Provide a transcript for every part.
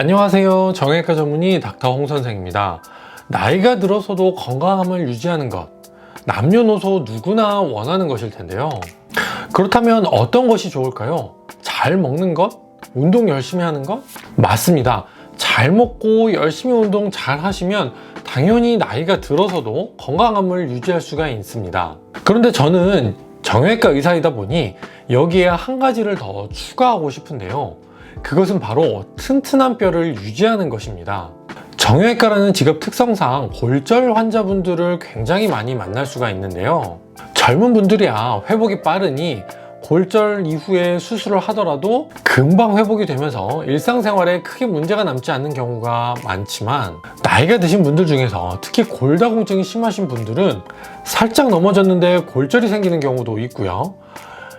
안녕하세요. 정형외과 전문의 닥터 홍 선생입니다. 나이가 들어서도 건강함을 유지하는 것, 남녀노소 누구나 원하는 것일 텐데요. 그렇다면 어떤 것이 좋을까요? 잘 먹는 것? 운동 열심히 하는 것? 맞습니다. 잘 먹고 열심히 운동 잘 하시면 당연히 나이가 들어서도 건강함을 유지할 수가 있습니다. 그런데 저는 정형외과 의사이다 보니 여기에 한 가지를 더 추가하고 싶은데요. 그것은 바로 튼튼한 뼈를 유지하는 것입니다. 정형외과라는 직업 특성상 골절 환자분들을 굉장히 많이 만날 수가 있는데요. 젊은 분들이야 회복이 빠르니 골절 이후에 수술을 하더라도 금방 회복이 되면서 일상생활에 크게 문제가 남지 않는 경우가 많지만, 나이가 드신 분들 중에서 특히 골다공증이 심하신 분들은 살짝 넘어졌는데 골절이 생기는 경우도 있고요.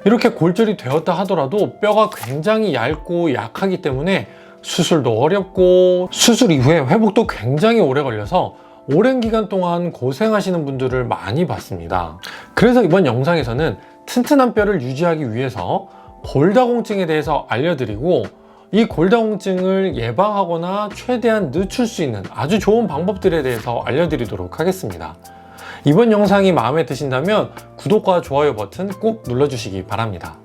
이렇게 골절이 되었다 하더라도 뼈가 굉장히 얇고 약하기 때문에 수술도 어렵고 수술 이후에 회복도 굉장히 오래 걸려서 오랜 기간 동안 고생하시는 분들을 많이 봤습니다. 그래서 이번 영상에서는 튼튼한 뼈를 유지하기 위해서 골다공증에 대해서 알려드리고, 이 골다공증을 예방하거나 최대한 늦출 수 있는 아주 좋은 방법들에 대해서 알려드리도록 하겠습니다. 이번 영상이 마음에 드신다면 구독과 좋아요 버튼 꼭 눌러주시기 바랍니다.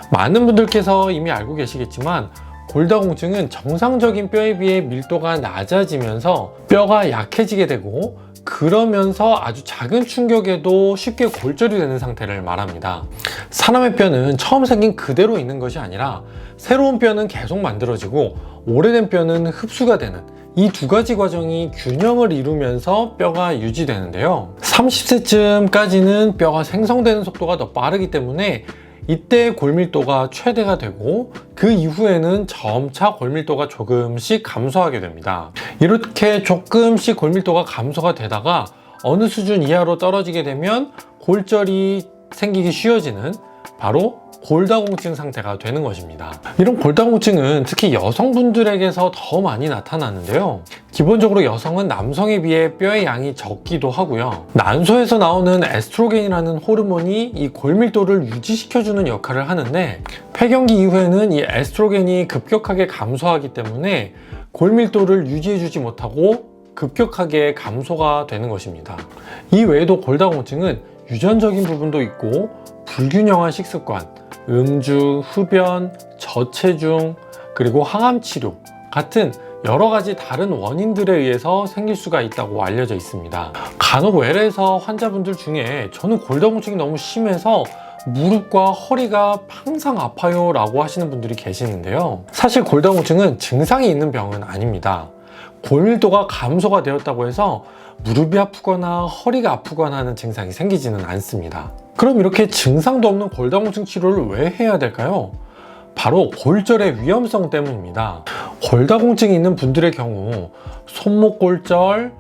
많은 분들께서 이미 알고 계시겠지만 골다공증은 정상적인 뼈에 비해 밀도가 낮아지면서 뼈가 약해지게 되고, 그러면서 아주 작은 충격에도 쉽게 골절이 되는 상태를 말합니다. 사람의 뼈는 처음 생긴 그대로 있는 것이 아니라 새로운 뼈는 계속 만들어지고 오래된 뼈는 흡수가 되는 이 두 가지 과정이 균형을 이루면서 뼈가 유지되는데요. 30세쯤까지는 뼈가 생성되는 속도가 더 빠르기 때문에 이때 골밀도가 최대가 되고, 그 이후에는 점차 골밀도가 조금씩 감소하게 됩니다. 이렇게 조금씩 골밀도가 감소가 되다가 어느 수준 이하로 떨어지게 되면 골절이 생기기 쉬워지는 바로 골다공증 상태가 되는 것입니다. 이런 골다공증은 특히 여성분들에게서 더 많이 나타나는데요. 기본적으로 여성은 남성에 비해 뼈의 양이 적기도 하고요. 난소에서 나오는 에스트로겐이라는 호르몬이 이 골밀도를 유지시켜주는 역할을 하는데, 폐경기 이후에는 이 에스트로겐이 급격하게 감소하기 때문에 골밀도를 유지해주지 못하고 급격하게 감소가 되는 것입니다. 이 외에도 골다공증은 유전적인 부분도 있고, 불균형한 식습관, 음주, 흡연, 저체중, 그리고 항암 치료 같은 여러 가지 다른 원인들에 의해서 생길 수가 있다고 알려져 있습니다. 간혹 외래에서 환자분들 중에 저는 골다공증이 너무 심해서 무릎과 허리가 항상 아파요 라고 하시는 분들이 계시는데요. 사실 골다공증은 증상이 있는 병은 아닙니다. 골밀도가 감소가 되었다고 해서 무릎이 아프거나 허리가 아프거나 하는 증상이 생기지는 않습니다. 그럼 이렇게 증상도 없는 골다공증 치료를 왜 해야 될까요? 바로 골절의 위험성 때문입니다. 골다공증이 있는 분들의 경우 손목 골절,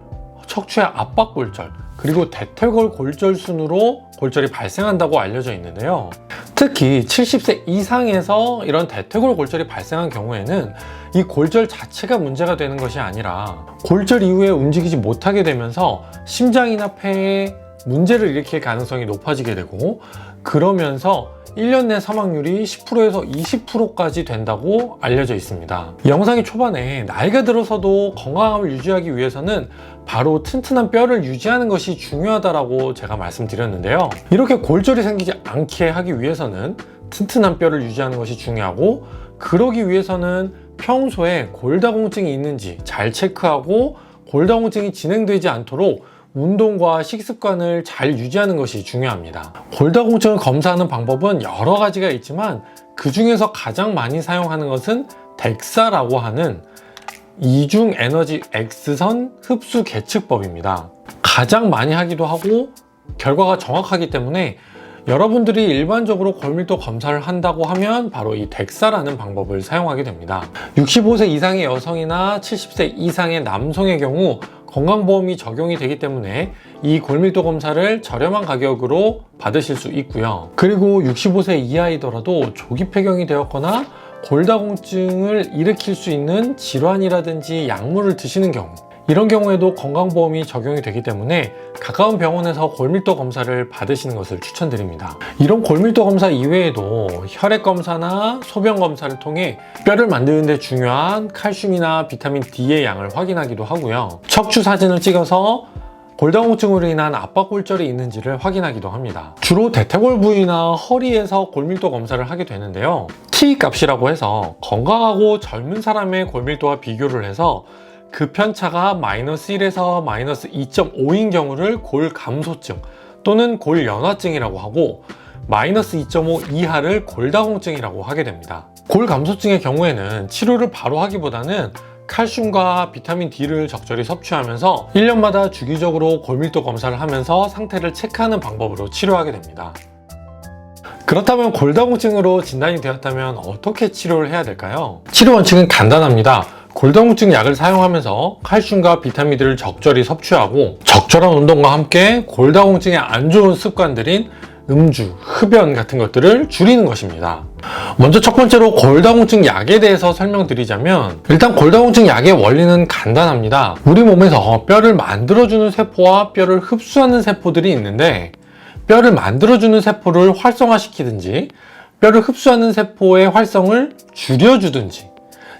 척추의 압박 골절, 그리고 대퇴골 골절 순으로 골절이 발생한다고 알려져 있는데요. 특히 70세 이상에서 이런 대퇴골 골절이 발생한 경우에는 이 골절 자체가 문제가 되는 것이 아니라 골절 이후에 움직이지 못하게 되면서 심장이나 폐에 문제를 일으킬 가능성이 높아지게 되고, 그러면서 1년 내 사망률이 10%에서 20%까지 된다고 알려져 있습니다. 영상의 초반에 나이가 들어서도 건강함을 유지하기 위해서는 바로 튼튼한 뼈를 유지하는 것이 중요하다고 제가 말씀드렸는데요. 이렇게 골절이 생기지 않게 하기 위해서는 튼튼한 뼈를 유지하는 것이 중요하고, 그러기 위해서는 평소에 골다공증이 있는지 잘 체크하고 골다공증이 진행되지 않도록 운동과 식습관을 잘 유지하는 것이 중요합니다. 골다공증을 검사하는 방법은 여러 가지가 있지만 그 중에서 가장 많이 사용하는 것은 덱사라고 하는 이중 에너지 X선 흡수 계측법입니다. 가장 많이 하기도 하고 결과가 정확하기 때문에 여러분들이 일반적으로 골밀도 검사를 한다고 하면 바로 이 덱사라는 방법을 사용하게 됩니다. 65세 이상의 여성이나 70세 이상의 남성의 경우 건강보험이 적용이 되기 때문에 이 골밀도 검사를 저렴한 가격으로 받으실 수 있고요. 그리고 65세 이하이더라도 조기 폐경이 되었거나 골다공증을 일으킬 수 있는 질환이라든지 약물을 드시는 경우, 이런 경우에도 건강보험이 적용이 되기 때문에 가까운 병원에서 골밀도 검사를 받으시는 것을 추천드립니다. 이런 골밀도 검사 이외에도 혈액 검사나 소변 검사를 통해 뼈를 만드는 데 중요한 칼슘이나 비타민 D의 양을 확인하기도 하고요. 척추 사진을 찍어서 골다공증으로 인한 압박골절이 있는지를 확인하기도 합니다. 주로 대퇴골 부위나 허리에서 골밀도 검사를 하게 되는데요. T 값이라고 해서 건강하고 젊은 사람의 골밀도와 비교를 해서 그 편차가 -1에서 -2.5인 경우를 골감소증 또는 골연화증이라고 하고 -2.5 이하를 골다공증이라고 하게 됩니다. 골감소증의 경우에는 치료를 바로 하기보다는 칼슘과 비타민 D를 적절히 섭취하면서 1년마다 주기적으로 골밀도 검사를 하면서 상태를 체크하는 방법으로 치료하게 됩니다. 그렇다면 골다공증으로 진단이 되었다면 어떻게 치료를 해야 될까요? 치료 원칙은 간단합니다. 골다공증 약을 사용하면서 칼슘과 비타민 D를 적절히 섭취하고 적절한 운동과 함께 골다공증에 안 좋은 습관들인 음주, 흡연 같은 것들을 줄이는 것입니다. 먼저 첫 번째로 골다공증 약에 대해서 설명드리자면 일단 골다공증 약의 원리는 간단합니다. 우리 몸에서 뼈를 만들어주는 세포와 뼈를 흡수하는 세포들이 있는데 뼈를 만들어주는 세포를 활성화시키든지 뼈를 흡수하는 세포의 활성을 줄여주든지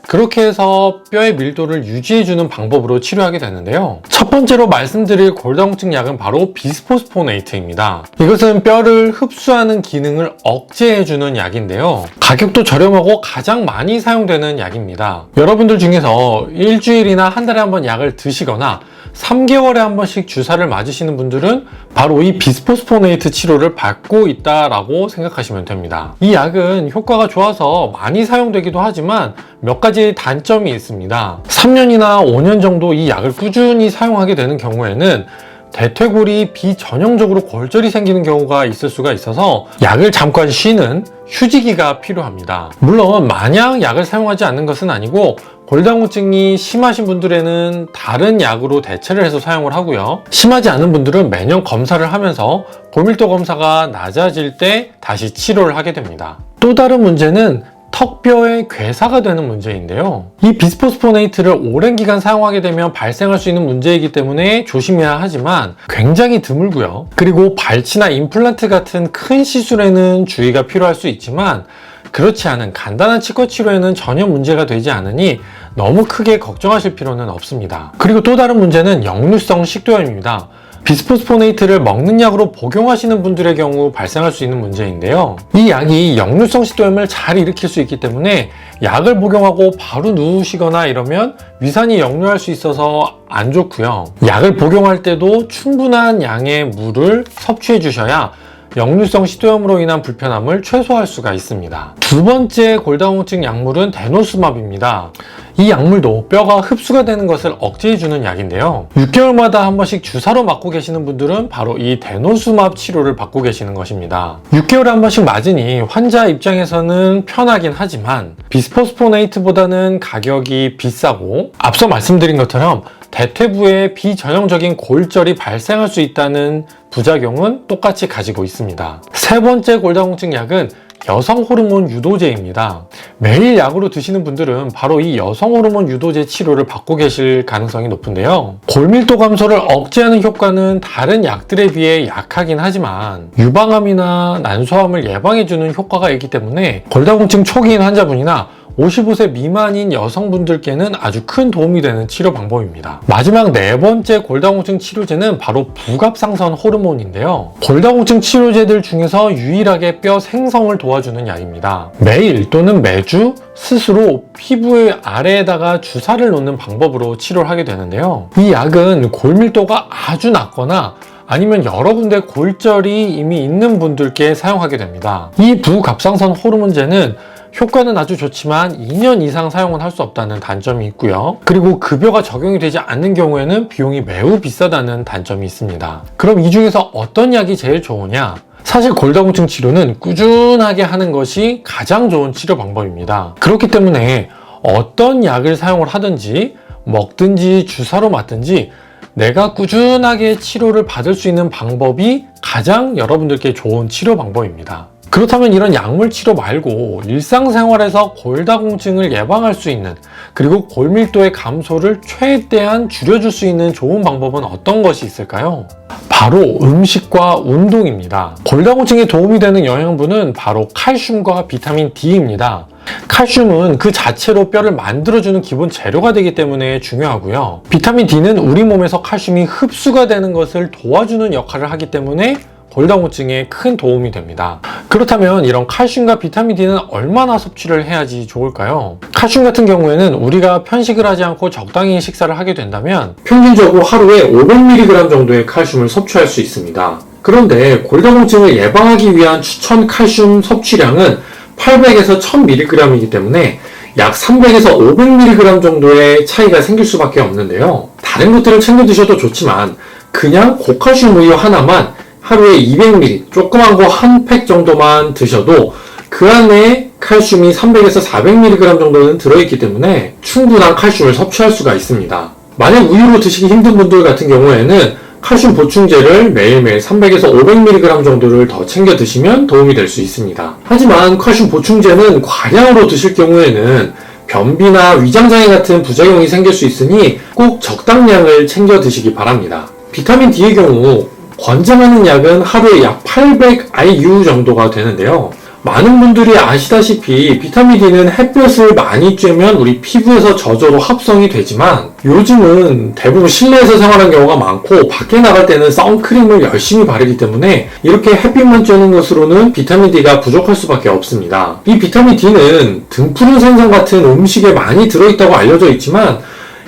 그렇게 해서 뼈의 밀도를 유지해주는 방법으로 치료하게 되는데요. 첫 번째로 말씀드릴 골다공증 약은 바로 비스포스포네이트입니다. 이것은 뼈를 흡수하는 기능을 억제해주는 약인데요. 가격도 저렴하고 가장 많이 사용되는 약입니다. 여러분들 중에서 일주일이나 한 달에 한 번 약을 드시거나 3개월에 한 번씩 주사를 맞으시는 분들은 바로 이 비스포스포네이트 치료를 받고 있다라고 생각하시면 됩니다. 이 약은 효과가 좋아서 많이 사용되기도 하지만 몇 가지 단점이 있습니다. 3년이나 5년 정도 이 약을 꾸준히 사용하게 되는 경우에는 대퇴골이 비전형적으로 골절이 생기는 경우가 있을 수가 있어서 약을 잠깐 쉬는 휴지기가 필요합니다. 물론 마냥 약을 사용하지 않는 것은 아니고 골다공증이 심하신 분들에는 다른 약으로 대체를 해서 사용을 하고요. 심하지 않은 분들은 매년 검사를 하면서 골밀도 검사가 낮아질 때 다시 치료를 하게 됩니다. 또 다른 문제는 턱뼈의 괴사가 되는 문제인데요. 이 비스포스포네이트를 오랜 기간 사용하게 되면 발생할 수 있는 문제이기 때문에 조심해야 하지만 굉장히 드물고요. 그리고 발치나 임플란트 같은 큰 시술에는 주의가 필요할 수 있지만 그렇지 않은 간단한 치과 치료에는 전혀 문제가 되지 않으니 너무 크게 걱정하실 필요는 없습니다. 그리고 또 다른 문제는 역류성 식도염입니다. 비스포스포네이트를 먹는 약으로 복용하시는 분들의 경우 발생할 수 있는 문제인데요. 이 약이 역류성 식도염을 잘 일으킬 수 있기 때문에 약을 복용하고 바로 누우시거나 이러면 위산이 역류할 수 있어서 안 좋고요. 약을 복용할 때도 충분한 양의 물을 섭취해 주셔야 역류성 식도염으로 인한 불편함을 최소화할 수가 있습니다. 두 번째 골다공증 약물은 데노스맙입니다. 이 약물도 뼈가 흡수가 되는 것을 억제해주는 약인데요. 6개월마다 한 번씩 주사로 맞고 계시는 분들은 바로 이 데노스맙 치료를 받고 계시는 것입니다. 6개월에 한 번씩 맞으니 환자 입장에서는 편하긴 하지만 비스포스포네이트보다는 가격이 비싸고 앞서 말씀드린 것처럼 대퇴부에 비전형적인 골절이 발생할 수 있다는 부작용은 똑같이 가지고 있습니다. 세 번째 골다공증 약은 여성 호르몬 유도제입니다. 매일 약으로 드시는 분들은 바로 이 여성 호르몬 유도제 치료를 받고 계실 가능성이 높은데요. 골밀도 감소를 억제하는 효과는 다른 약들에 비해 약하긴 하지만 유방암이나 난소암을 예방해주는 효과가 있기 때문에 골다공증 초기인 환자분이나 55세 미만인 여성분들께는 아주 큰 도움이 되는 치료 방법입니다. 마지막 네 번째 골다공증 치료제는 바로 부갑상선 호르몬인데요. 골다공증 치료제들 중에서 유일하게 뼈 생성을 도와주는 약입니다. 매일 또는 매주 스스로 피부의 아래에다가 주사를 놓는 방법으로 치료를 하게 되는데요. 이 약은 골밀도가 아주 낮거나 아니면 여러 군데 골절이 이미 있는 분들께 사용하게 됩니다. 이 부갑상선 호르몬제는 효과는 아주 좋지만 2년 이상 사용은 할 수 없다는 단점이 있고요. 그리고 급여가 적용이 되지 않는 경우에는 비용이 매우 비싸다는 단점이 있습니다. 그럼 이 중에서 어떤 약이 제일 좋으냐? 사실 골다공증 치료는 꾸준하게 하는 것이 가장 좋은 치료 방법입니다. 그렇기 때문에 어떤 약을 사용을 하든지 먹든지 주사로 맞든지 내가 꾸준하게 치료를 받을 수 있는 방법이 가장 여러분들께 좋은 치료 방법입니다. 그렇다면 이런 약물 치료 말고 일상생활에서 골다공증을 예방할 수 있는 그리고 골밀도의 감소를 최대한 줄여줄 수 있는 좋은 방법은 어떤 것이 있을까요? 바로 음식과 운동입니다. 골다공증에 도움이 되는 영양분은 바로 칼슘과 비타민 D입니다. 칼슘은 그 자체로 뼈를 만들어주는 기본 재료가 되기 때문에 중요하고요. 비타민 D는 우리 몸에서 칼슘이 흡수가 되는 것을 도와주는 역할을 하기 때문에 골다공증에 큰 도움이 됩니다. 그렇다면 이런 칼슘과 비타민 D는 얼마나 섭취를 해야지 좋을까요? 칼슘 같은 경우에는 우리가 편식을 하지 않고 적당히 식사를 하게 된다면 평균적으로 하루에 500mg 정도의 칼슘을 섭취할 수 있습니다. 그런데 골다공증을 예방하기 위한 추천 칼슘 섭취량은 800에서 1000mg이기 때문에 약 300에서 500mg 정도의 차이가 생길 수밖에 없는데요. 다른 것들을 챙겨 드셔도 좋지만 그냥 고칼슘 우유 하나만 하루에 200ml, 조그만 거 한 팩 정도만 드셔도 그 안에 칼슘이 300에서 400mg 정도는 들어있기 때문에 충분한 칼슘을 섭취할 수가 있습니다. 만약 우유로 드시기 힘든 분들 같은 경우에는 칼슘 보충제를 매일매일 300에서 500mg 정도를 더 챙겨 드시면 도움이 될 수 있습니다. 하지만 칼슘 보충제는 과량으로 드실 경우에는 변비나 위장장애 같은 부작용이 생길 수 있으니 꼭 적당량을 챙겨 드시기 바랍니다. 비타민 D의 경우 권장하는 약은 하루에 약 800 IU 정도가 되는데요. 많은 분들이 아시다시피 비타민 D는 햇볕을 많이 쬐면 우리 피부에서 저절로 합성이 되지만 요즘은 대부분 실내에서 생활하는 경우가 많고 밖에 나갈 때는 선크림을 열심히 바르기 때문에 이렇게 햇빛만 쬐는 것으로는 비타민 D가 부족할 수밖에 없습니다. 이 비타민 D는 등푸른 생선 같은 음식에 많이 들어있다고 알려져 있지만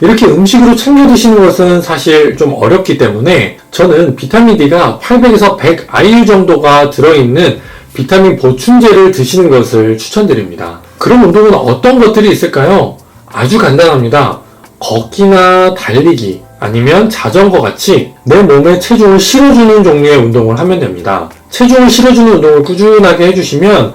이렇게 음식으로 챙겨 드시는 것은 사실 좀 어렵기 때문에 저는 비타민 D가 800에서 100 IU 정도가 들어있는 비타민 보충제를 드시는 것을 추천드립니다. 그럼 운동은 어떤 것들이 있을까요? 아주 간단합니다. 걷기나 달리기 아니면 자전거 같이 내 몸에 체중을 실어주는 종류의 운동을 하면 됩니다. 체중을 실어주는 운동을 꾸준하게 해주시면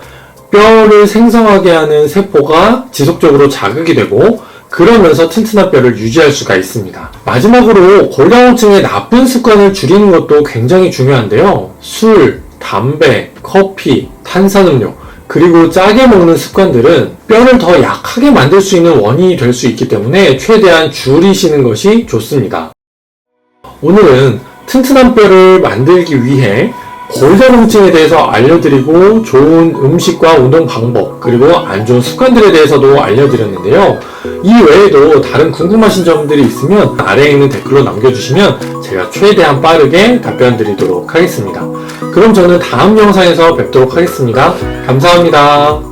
뼈를 생성하게 하는 세포가 지속적으로 자극이 되고 그러면서 튼튼한 뼈를 유지할 수가 있습니다. 마지막으로 골다공증의 나쁜 습관을 줄이는 것도 굉장히 중요한데요. 술, 담배, 커피, 탄산음료, 그리고 짜게 먹는 습관들은 뼈를 더 약하게 만들 수 있는 원인이 될 수 있기 때문에 최대한 줄이시는 것이 좋습니다. 오늘은 튼튼한 뼈를 만들기 위해 골다공증에 대해서 알려드리고 좋은 음식과 운동 방법 그리고 안 좋은 습관들에 대해서도 알려드렸는데요. 이 외에도 다른 궁금하신 점들이 있으면 아래에 있는 댓글로 남겨주시면 제가 최대한 빠르게 답변 드리도록 하겠습니다. 그럼 저는 다음 영상에서 뵙도록 하겠습니다. 감사합니다.